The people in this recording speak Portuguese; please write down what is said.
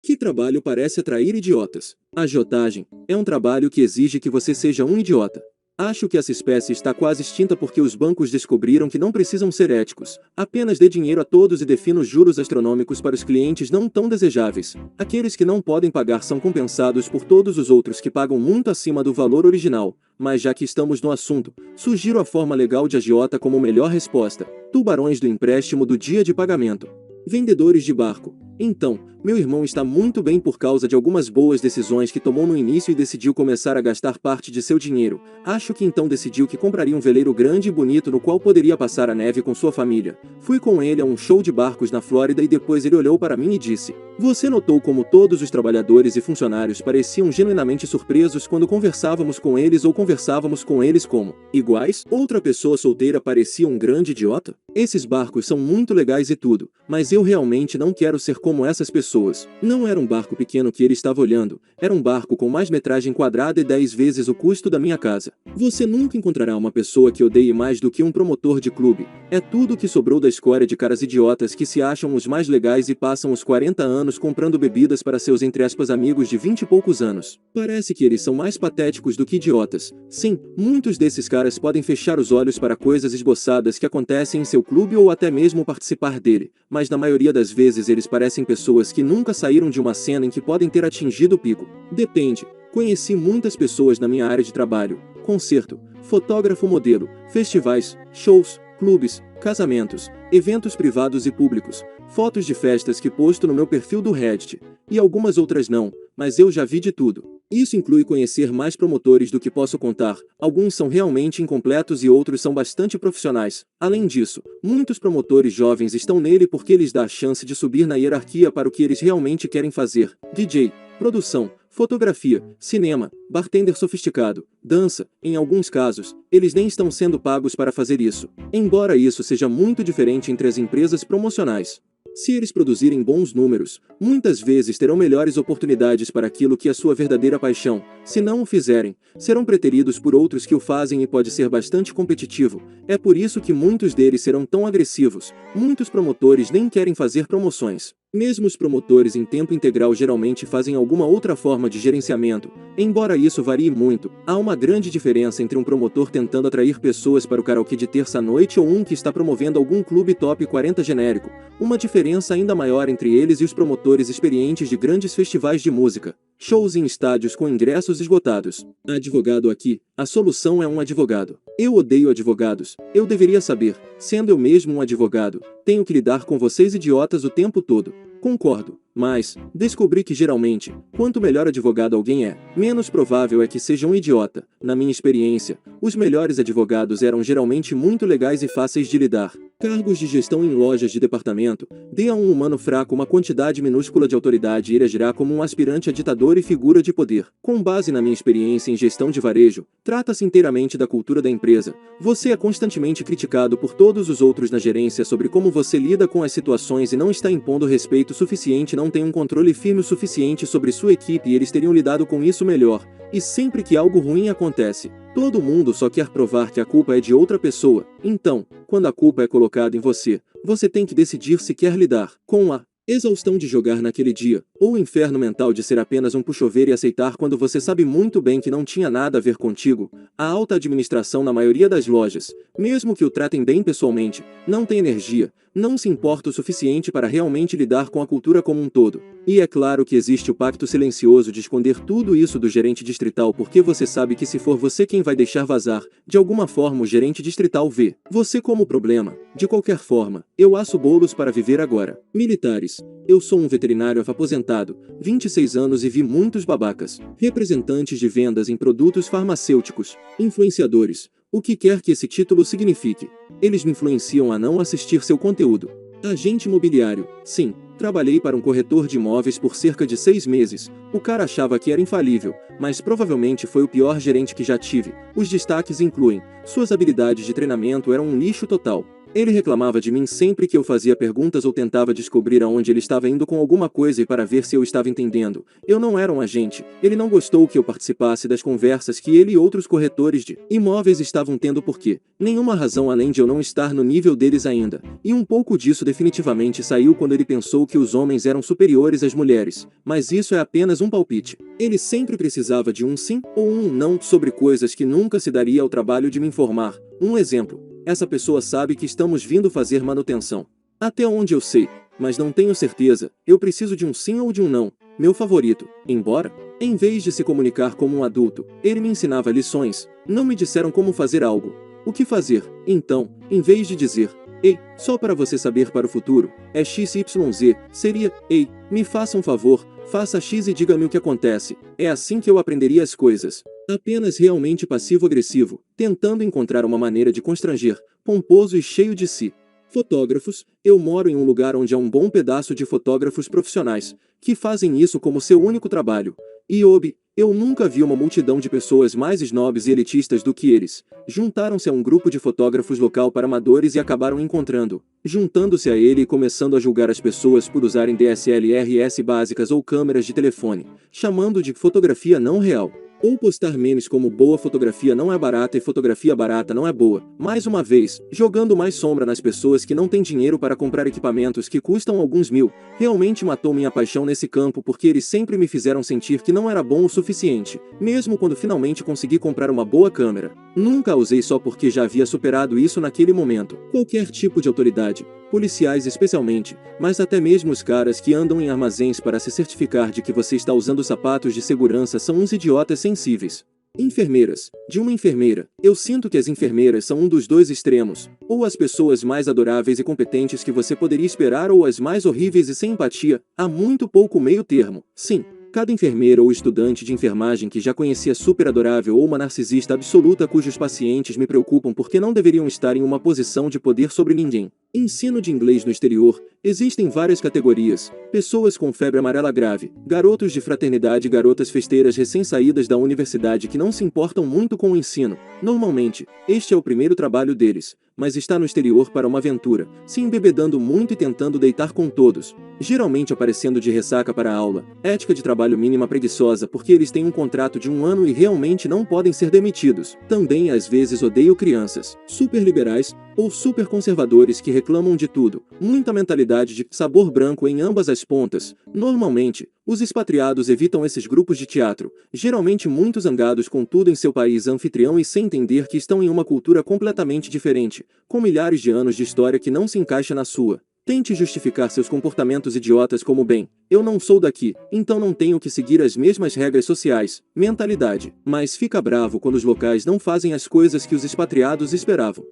Que trabalho parece atrair idiotas? Agiotagem é um trabalho que exige que você seja um idiota. Acho que essa espécie está quase extinta porque os bancos descobriram que não precisam ser éticos. Apenas dê dinheiro a todos e defina os juros astronômicos para os clientes não tão desejáveis. Aqueles que não podem pagar são compensados por todos os outros que pagam muito acima do valor original. Mas já que estamos no assunto, sugiro a forma legal de agiota como melhor resposta. Tubarões do empréstimo do dia de pagamento. Vendedores de barco. Então, meu irmão está muito bem por causa de algumas boas decisões que tomou no início e decidiu começar a gastar parte de seu dinheiro. Acho que então decidiu que compraria um veleiro grande e bonito no qual poderia passar a neve com sua família. Fui com ele a um show de barcos na Flórida e depois ele olhou para mim e disse: "Você notou como todos os trabalhadores e funcionários pareciam genuinamente surpresos quando conversávamos com eles ou conversávamos com eles como iguais? Outra pessoa solteira parecia um grande idiota? Esses barcos são muito legais e tudo, mas eu realmente não quero ser como essas pessoas." Não era um barco pequeno que ele estava olhando, era um barco com mais metragem quadrada e 10 vezes o custo da minha casa. Você nunca encontrará uma pessoa que odeie mais do que um promotor de clube. É tudo o que sobrou da escória de caras idiotas que se acham os mais legais e passam os 40 anos comprando bebidas para seus entre aspas amigos de 20 e poucos anos. Parece que eles são mais patéticos do que idiotas. Sim, muitos desses caras podem fechar os olhos para coisas esboçadas que acontecem em seu clube ou até mesmo participar dele, mas na maioria das vezes eles parecem pessoas que nunca saíram de uma cena em que podem ter atingido o pico. Depende. Conheci muitas pessoas na minha área de trabalho: concerto, fotógrafo modelo, festivais, shows, clubes, casamentos, eventos privados e públicos, fotos de festas que posto no meu perfil do Reddit, e algumas outras não, mas eu já vi de tudo. Isso inclui conhecer mais promotores do que posso contar. Alguns são realmente incompletos e outros são bastante profissionais. Além disso, muitos promotores jovens estão nele porque lhes dá a chance de subir na hierarquia para o que eles realmente querem fazer: DJ, produção, fotografia, cinema, bartender sofisticado, dança. Em alguns casos, eles nem estão sendo pagos para fazer isso. Embora isso seja muito diferente entre as empresas promocionais. Se eles produzirem bons números, muitas vezes terão melhores oportunidades para aquilo que é sua verdadeira paixão. Se não o fizerem, serão preteridos por outros que o fazem e pode ser bastante competitivo. É por isso que muitos deles serão tão agressivos. Muitos promotores nem querem fazer promoções. Mesmo os promotores em tempo integral geralmente fazem alguma outra forma de gerenciamento. Embora isso varie muito, há uma grande diferença entre um promotor tentando atrair pessoas para o karaokê de terça-noite ou um que está promovendo algum clube top 40 genérico. Uma diferença ainda maior entre eles e os promotores experientes de grandes festivais de música. Shows em estádios com ingressos esgotados. Advogado aqui, a solução é um advogado. Eu odeio advogados. Eu deveria saber. Sendo eu mesmo um advogado, tenho que lidar com vocês idiotas o tempo todo. Concordo, mas descobri que geralmente, quanto melhor advogado alguém é, menos provável é que seja um idiota. Na minha experiência, os melhores advogados eram geralmente muito legais e fáceis de lidar. Cargos de gestão em lojas de departamento: dê a um humano fraco uma quantidade minúscula de autoridade e ele agirá como um aspirante a ditador e figura de poder. Com base na minha experiência em gestão de varejo, trata-se inteiramente da cultura da empresa. Você é constantemente criticado por todos os outros na gerência sobre como você lida com as situações e não está impondo respeito suficiente, não tem um controle firme o suficiente sobre sua equipe e eles teriam lidado com isso melhor. E sempre que algo ruim acontece, todo mundo só quer provar que a culpa é de outra pessoa. Então, quando a culpa é colocada em você, você tem que decidir se quer lidar com a exaustão de jogar naquele dia, ou o inferno mental de ser apenas um puxover e aceitar quando você sabe muito bem que não tinha nada a ver contigo. A alta administração na maioria das lojas, mesmo que o tratem bem pessoalmente, não tem energia, não se importa o suficiente para realmente lidar com a cultura como um todo. E é claro que existe o pacto silencioso de esconder tudo isso do gerente distrital porque você sabe que se for você quem vai deixar vazar, de alguma forma o gerente distrital vê você como problema. De qualquer forma, eu asso bolos para viver agora. Militares. Eu sou um veterinário aposentado, 26 anos e vi muitos babacas. Representantes de vendas em produtos farmacêuticos. Influenciadores. O que quer que esse título signifique. Eles me influenciam a não assistir seu conteúdo. Agente imobiliário. Sim, trabalhei para um corretor de imóveis por cerca de 6 meses. O cara achava que era infalível, mas provavelmente foi o pior gerente que já tive. Os destaques incluem: suas habilidades de treinamento eram um lixo total. Ele reclamava de mim sempre que eu fazia perguntas ou tentava descobrir aonde ele estava indo com alguma coisa e para ver se eu estava entendendo. Eu não era um agente. Ele não gostou que eu participasse das conversas que ele e outros corretores de imóveis estavam tendo porque nenhuma razão além de eu não estar no nível deles ainda. E um pouco disso definitivamente saiu quando ele pensou que os homens eram superiores às mulheres. Mas isso é apenas um palpite. Ele sempre precisava de um sim ou um não sobre coisas que nunca se daria ao trabalho de me informar. Um exemplo. Essa pessoa sabe que estamos vindo fazer manutenção. Até onde eu sei, mas não tenho certeza, eu preciso de um sim ou de um não. Meu favorito, embora, em vez de se comunicar como um adulto, ele me ensinava lições, não me disseram como fazer algo. O que fazer? Então, em vez de dizer, ei, só para você saber para o futuro, é XYZ, seria, ei, me faça um favor, faça X e diga-me o que acontece. É assim que eu aprenderia as coisas. Apenas realmente passivo-agressivo, tentando encontrar uma maneira de constranger, pomposo e cheio de si. Fotógrafos, eu moro em um lugar onde há um bom pedaço de fotógrafos profissionais, que fazem isso como seu único trabalho. E eu nunca vi uma multidão de pessoas mais snobs e elitistas do que eles. Juntaram-se a um grupo de fotógrafos local para amadores e acabaram juntando-se a ele e começando a julgar as pessoas por usarem DSLRs básicas ou câmeras de telefone, chamando de fotografia não real. Ou postar memes como boa fotografia não é barata e fotografia barata não é boa. Mais uma vez, jogando mais sombra nas pessoas que não têm dinheiro para comprar equipamentos que custam alguns mil. Realmente matou minha paixão nesse campo porque eles sempre me fizeram sentir que não era bom o suficiente, mesmo quando finalmente consegui comprar uma boa câmera. Nunca a usei só porque já havia superado isso naquele momento. Qualquer tipo de autoridade, policiais especialmente, mas até mesmo os caras que andam em armazéns para se certificar de que você está usando sapatos de segurança são uns idiotas sensíveis. Enfermeiras. De uma enfermeira, eu sinto que as enfermeiras são um dos dois extremos, ou as pessoas mais adoráveis e competentes que você poderia esperar ou as mais horríveis e sem empatia, há muito pouco meio termo. Sim. Cada enfermeira ou estudante de enfermagem que já conhecia super adorável ou uma narcisista absoluta cujos pacientes me preocupam porque não deveriam estar em uma posição de poder sobre ninguém. Ensino de inglês no exterior. Existem várias categorias. Pessoas com febre amarela grave, garotos de fraternidade e garotas festeiras recém-saídas da universidade que não se importam muito com o ensino. Normalmente, este é o primeiro trabalho deles, mas está no exterior para uma aventura, se embebedando muito e tentando deitar com todos. Geralmente aparecendo de ressaca para a aula, ética de trabalho mínima preguiçosa porque eles têm um contrato de 1 ano e realmente não podem ser demitidos. Também às vezes odeio crianças, super liberais, ou super conservadores que reclamam de tudo, muita mentalidade de sabor branco em ambas as pontas. Normalmente, os expatriados evitam esses grupos de teatro, geralmente muito zangados com tudo em seu país anfitrião e sem entender que estão em uma cultura completamente diferente, com milhares de anos de história que não se encaixa na sua. Tente justificar seus comportamentos idiotas como bem, eu não sou daqui, então não tenho que seguir as mesmas regras sociais, mentalidade. Mas fica bravo quando os locais não fazem as coisas que os expatriados esperavam.